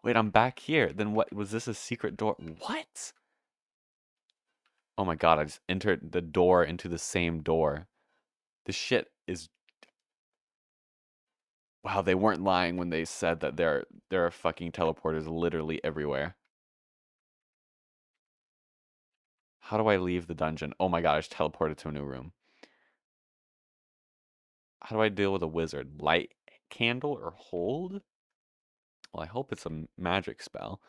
Wait, I'm back here. Then what? Was this a secret door? What? Oh my god, I just entered the door into the same door. This shit is... Wow, they weren't lying when they said that there are fucking teleporters literally everywhere. How do I leave the dungeon? Oh my god, I just teleported to a new room. How do I deal with a wizard? Light candle or hold? Well, I hope it's a magic spell.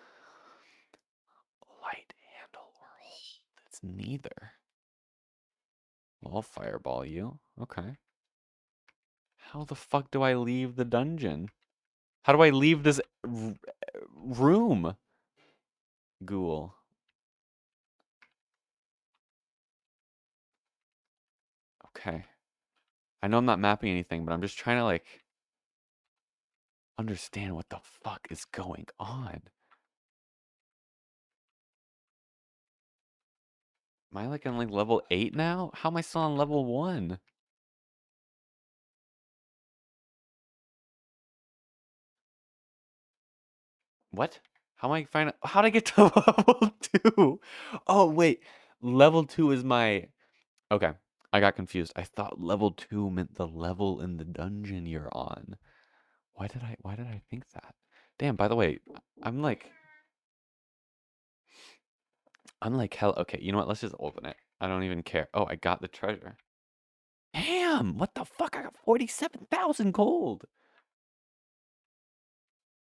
Light handle or hold? It's neither. Well, I'll fireball you. Okay. How the fuck do I leave the dungeon? How do I leave this room. Ghoul. Okay. I know I'm not mapping anything, but I'm just trying to like understand what the fuck is going on. Am I like on like level 8 now? How am I still on level 1? What? How am I find how'd I get to level 2? Oh wait. Level 2 is my okay. I got confused. I thought level 2 meant the level in the dungeon you're on. Why did I think that? Damn, by the way, I'm like hell okay, you know what? Let's just open it. I don't even care. Oh, I got the treasure. Damn, what the fuck? I got 47,000 gold.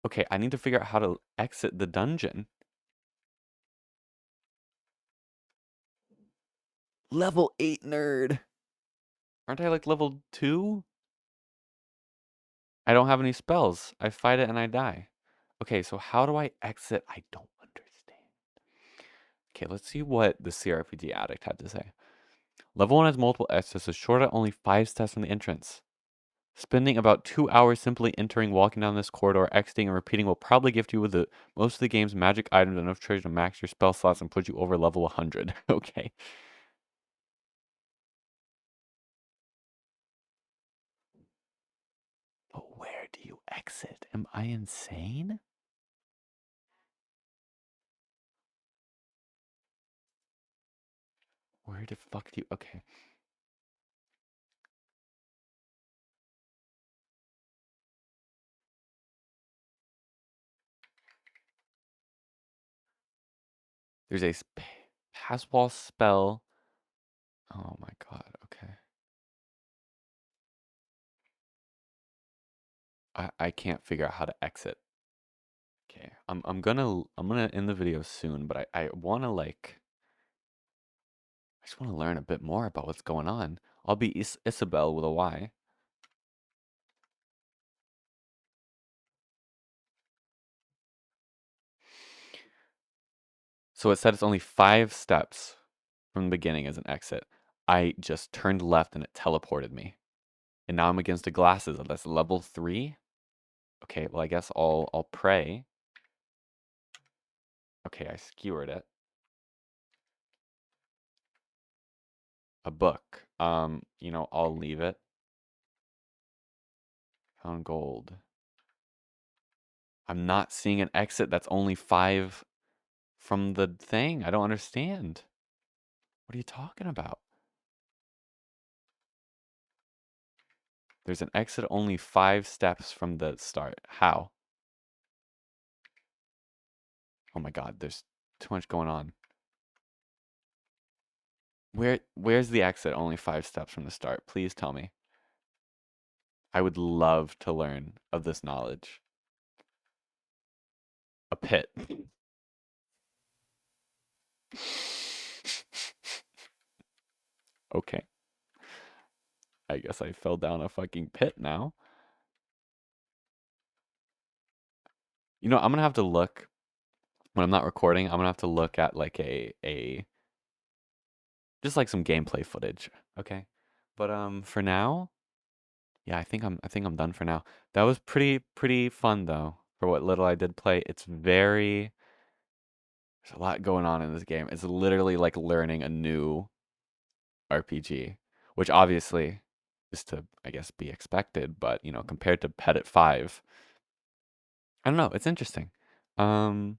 Okay, I need to figure out how to exit the dungeon. Level 8 nerd. Aren't I like level 2? I don't have any spells. I fight it and I die. Okay, so how do I exit? I don't understand. Okay, let's see what the CRPG Addict had to say. Level 1 has multiple exits, so short at only 5 steps from the entrance. Spending about 2 hours simply entering, walking down this corridor, exiting, and repeating will probably gift you with most of the game's magic items and enough treasure to max your spell slots and put you over level 100. Okay. But where do you exit? Am I insane? Where the fuck do you... Okay. There's a pass wall spell. Oh my god, okay. I can't figure out how to exit. Okay, I'm gonna end the video soon, but I wanna like I just wanna learn a bit more about what's going on. I'll be Isabel with a Y. So it said it's only 5 steps from the beginning as an exit. I just turned left and it teleported me. And now I'm against the glasses. That's level 3. Okay, well I guess I'll pray. Okay, I skewered it. A book. I'll leave it. Found gold. I'm not seeing an exit that's only 5 from the thing. I don't understand. What are you talking about? There's an exit only 5 steps from the start. How? Oh my god, there's too much going on. Where's the exit only 5 steps from the start? Please tell me. I would love to learn of this knowledge. A pit. Okay. I guess I fell down a fucking pit now. You know, I'm gonna have to look when I'm not recording. I'm gonna have to look at like a just like some gameplay footage. Okay, but for now, yeah, I think I'm done for now. That was pretty fun though for what little I did play. There's a lot going on in this game. It's literally like learning a new RPG, which obviously is to I guess be expected, but compared to Petit 5, I don't know. It's interesting. Um,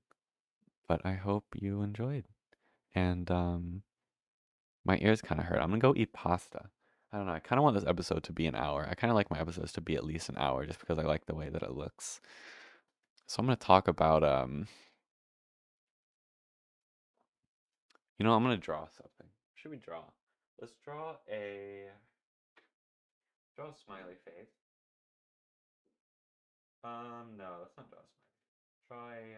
but I hope you enjoyed. And my ears kind of hurt. I'm gonna go eat pasta. I don't know. I kind of want this episode to be an hour. I kind of like my episodes to be at least an hour, just because I like the way that it looks. So I'm gonna talk about I'm gonna draw something. What should we draw? Let's draw a smiley face. No, let's not draw a smiley. Try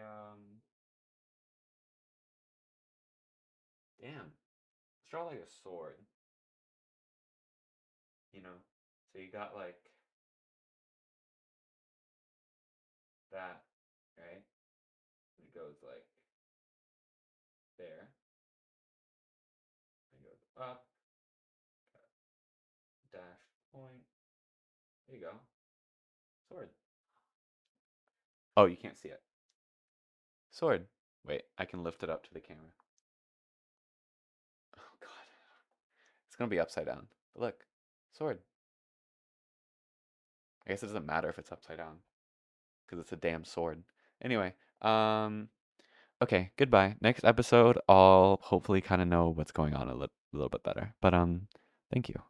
damn. Let's draw like a sword. You know. So you got like that, right? goes like there. It goes up, dash point. There you go. Sword. Oh, you can't see it. Sword. Wait, I can lift it up to the camera. Oh god. It's gonna be upside down. But look, sword. I guess it doesn't matter if it's upside down because it's a damn sword. Anyway, okay, goodbye. Next episode, I'll hopefully kind of know what's going on a little bit better. But thank you.